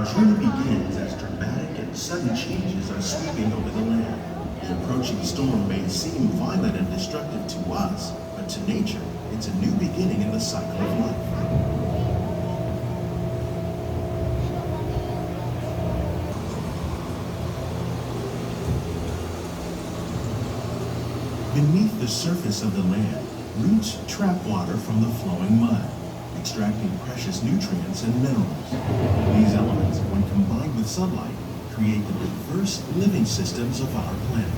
Our journey begins as dramatic and sudden changes are sweeping over the land. The approaching storm may seem violent and destructive to us, but to nature, it's a new beginning in the cycle of life. Beneath the surface of the land, roots trap water from the flowing mud, extracting precious nutrients and minerals. These elements, when combined with sunlight, create the diverse living systems of our planet.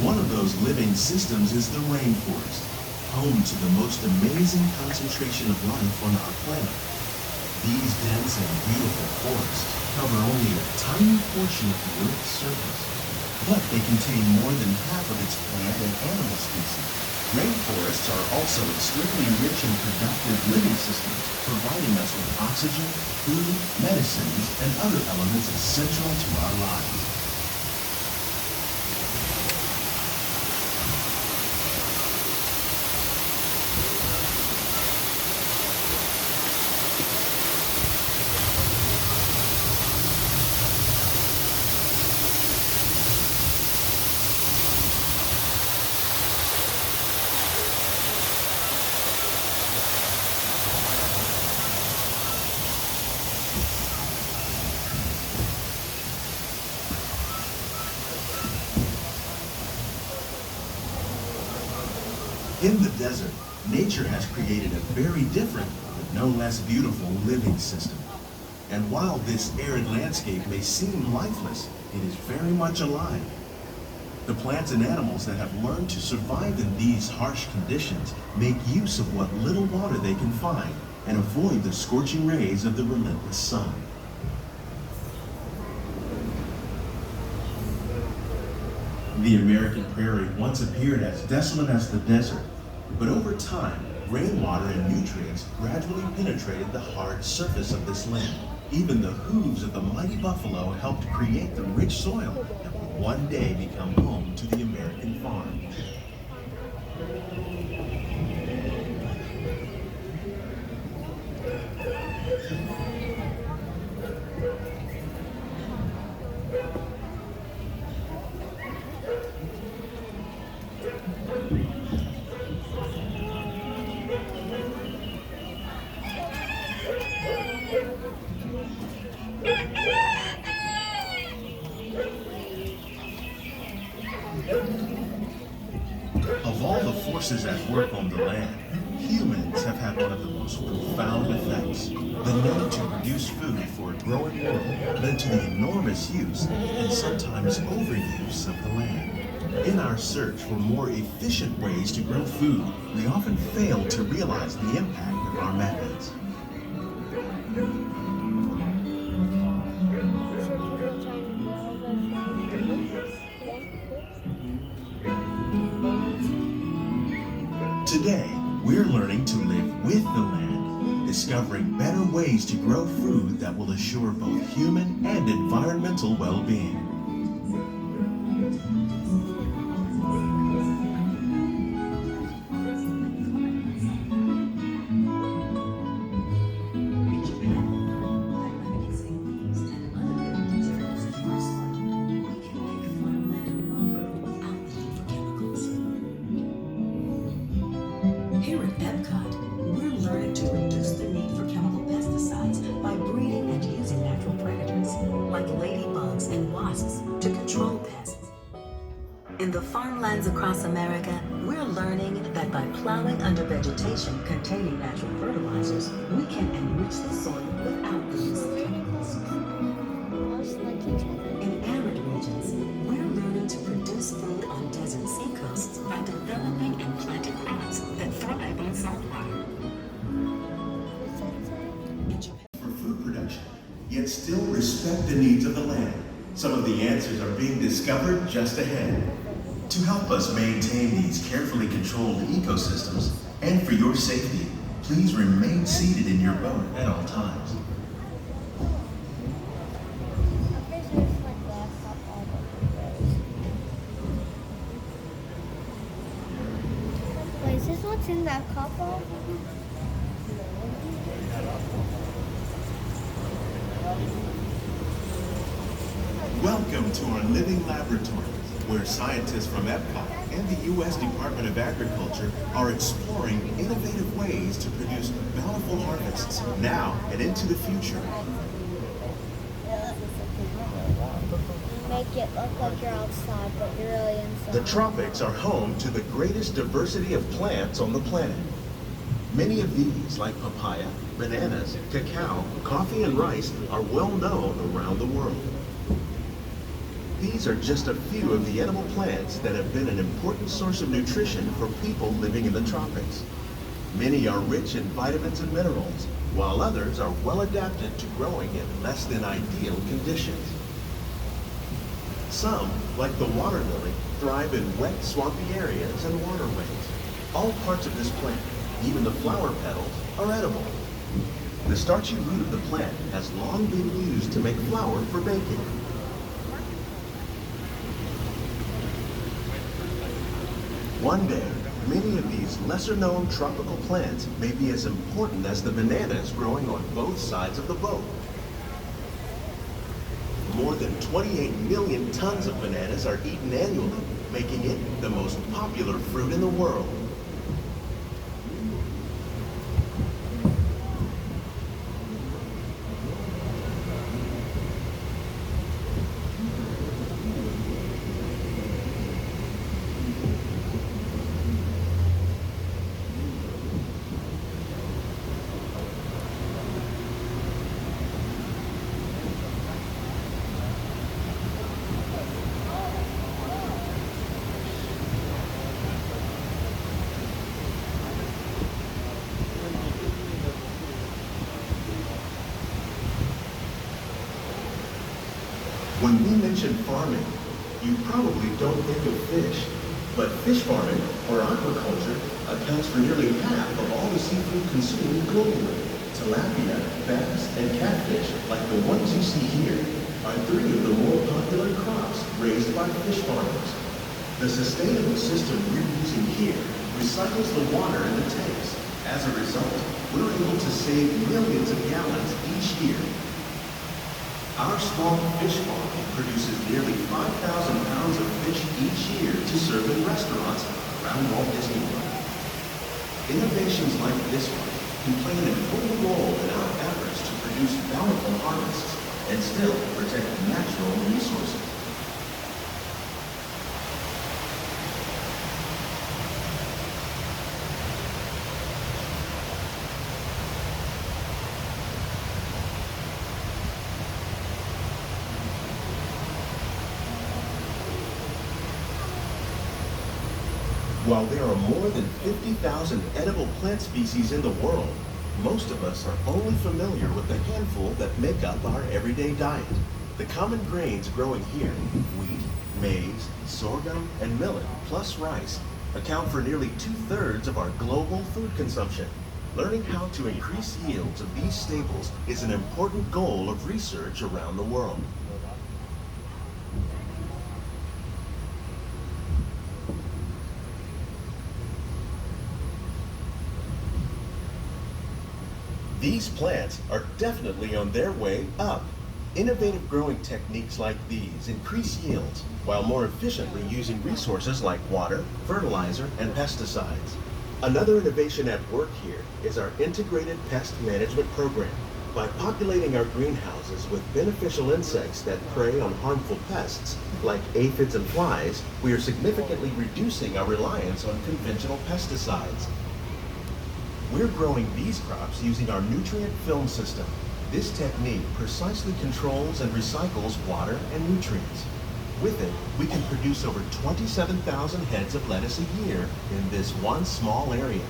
One of those living systems is the rainforest, home to the most amazing concentration of life on our planet. These dense and beautiful forests cover only a tiny portion of the Earth's surface, but they contain more than half of its plant and animal species. Rainforests are also extremely rich in productive living systems, providing us with oxygen, food, medicines, and other elements essential to our lives. In the desert, nature has created a very different, but no less beautiful living system. And while this arid landscape may seem lifeless, it is very much alive. The plants and animals that have learned to survive in these harsh conditions make use of what little water they can find and avoid the scorching rays of the relentless sun. The American prairie once appeared as desolate as the desert, but over time, rainwater and nutrients gradually penetrated the hard surface of this land. Even the hooves of the mighty buffalo helped create the rich soil that would one day become home to the American farm. Of all the forces at work on the land, humans have had one of the most profound effects. The need to produce food for a growing world led to the enormous use and sometimes overuse of the land. In our search for more efficient ways to grow food, we often fail to realize the impact of our methods. Today, we're learning to live with the land, discovering better ways to grow food that will assure both human and environmental well-being. Here at EPCOT, we're learning to reduce the need for chemical pesticides by breeding and using natural predators like ladybugs and wasps to control pests. In the farmlands across America, we're learning that by plowing under vegetation containing natural fertilizers, we can enrich the soil without the use of chemicals. In arid regions, we're learning to produce food on desert seacoasts by developing and planting crops that thrive on salt water. For food production, yet still respect the needs of the land. Some of the answers are being discovered just ahead. To help us maintain these carefully controlled ecosystems, and for your safety, please remain seated in your boat at all times. Wait, is this what's in that couple? Welcome to our living laboratory, where scientists from EPCOT and the U.S. Department of Agriculture are exploring innovative ways to produce bountiful harvests now and into the future. Make it look like you're outside, but you're really inside. The tropics are home to the greatest diversity of plants on the planet. Many of these, like papaya, bananas, cacao, coffee, and rice, are well known around the world. These are just a few of the edible plants that have been an important source of nutrition for people living in the tropics. Many are rich in vitamins and minerals, while others are well adapted to growing in less than ideal conditions. Some, like the water lily, thrive in wet, swampy areas and waterways. All parts of this plant, even the flower petals, are edible. The starchy root of the plant has long been used to make flour for baking. One day, many of these lesser-known tropical plants may be as important as the bananas growing on both sides of the boat. More than 28 million tons of bananas are eaten annually, making it the most popular fruit in the world. When we mention farming, you probably don't think of fish, but fish farming, or aquaculture, accounts for nearly half of all the seafood consumed globally. Tilapia, bass, and catfish, like the ones you see here, are three of the more popular crops raised by fish farmers. The sustainable system we're using here recycles the water in the tanks. As a result, we're able to save millions of gallons each year. Our small fish farm produces nearly 5,000 pounds of fish each year to serve in restaurants around Walt Disney World. Innovations like this one can play an important role in our efforts to produce bountiful harvests and still protect natural resources. While there are more than 50,000 edible plant species in the world, most of us are only familiar with the handful that make up our everyday diet. The common grains growing here, wheat, maize, sorghum, and millet, plus rice, account for nearly 2/3 of our global food consumption. Learning how to increase yields of these staples is an important goal of research around the world. These plants are definitely on their way up. Innovative growing techniques like these increase yields while more efficiently using resources like water, fertilizer, and pesticides. Another innovation at work here is our integrated pest management program. By populating our greenhouses with beneficial insects that prey on harmful pests, like aphids and flies, we are significantly reducing our reliance on conventional pesticides. We're growing these crops using our nutrient film system. This technique precisely controls and recycles water and nutrients. With it, we can produce over 27,000 heads of lettuce a year in this one small area.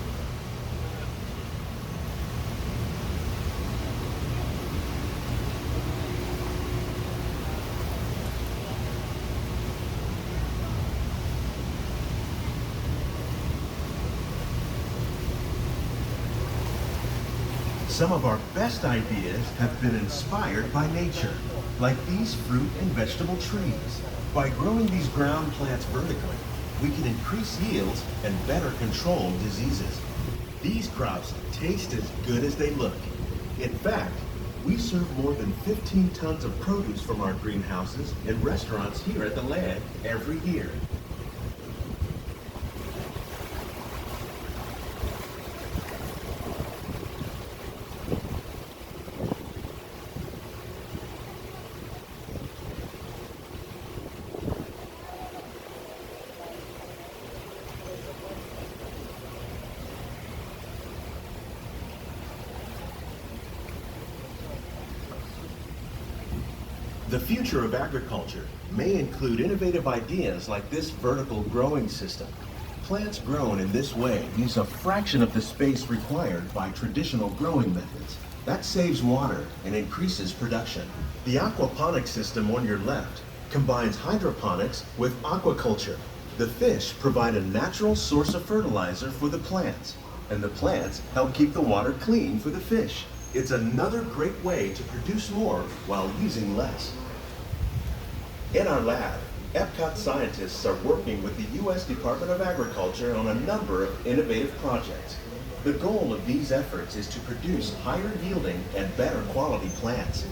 Some of our best ideas have been inspired by nature, like these fruit and vegetable trees. By growing these ground plants vertically, we can increase yields and better control diseases. These crops taste as good as they look. In fact, we serve more than 15 tons of produce from our greenhouses in restaurants here at the land every year. The future of agriculture may include innovative ideas like this vertical growing system. Plants grown in this way use a fraction of the space required by traditional growing methods. That saves water and increases production. The aquaponics system on your left combines hydroponics with aquaculture. The fish provide a natural source of fertilizer for the plants, and the plants help keep the water clean for the fish. It's another great way to produce more while using less. In our lab, EPCOT scientists are working with the U.S. Department of Agriculture on a number of innovative projects. The goal of these efforts is to produce higher yielding and better quality plants.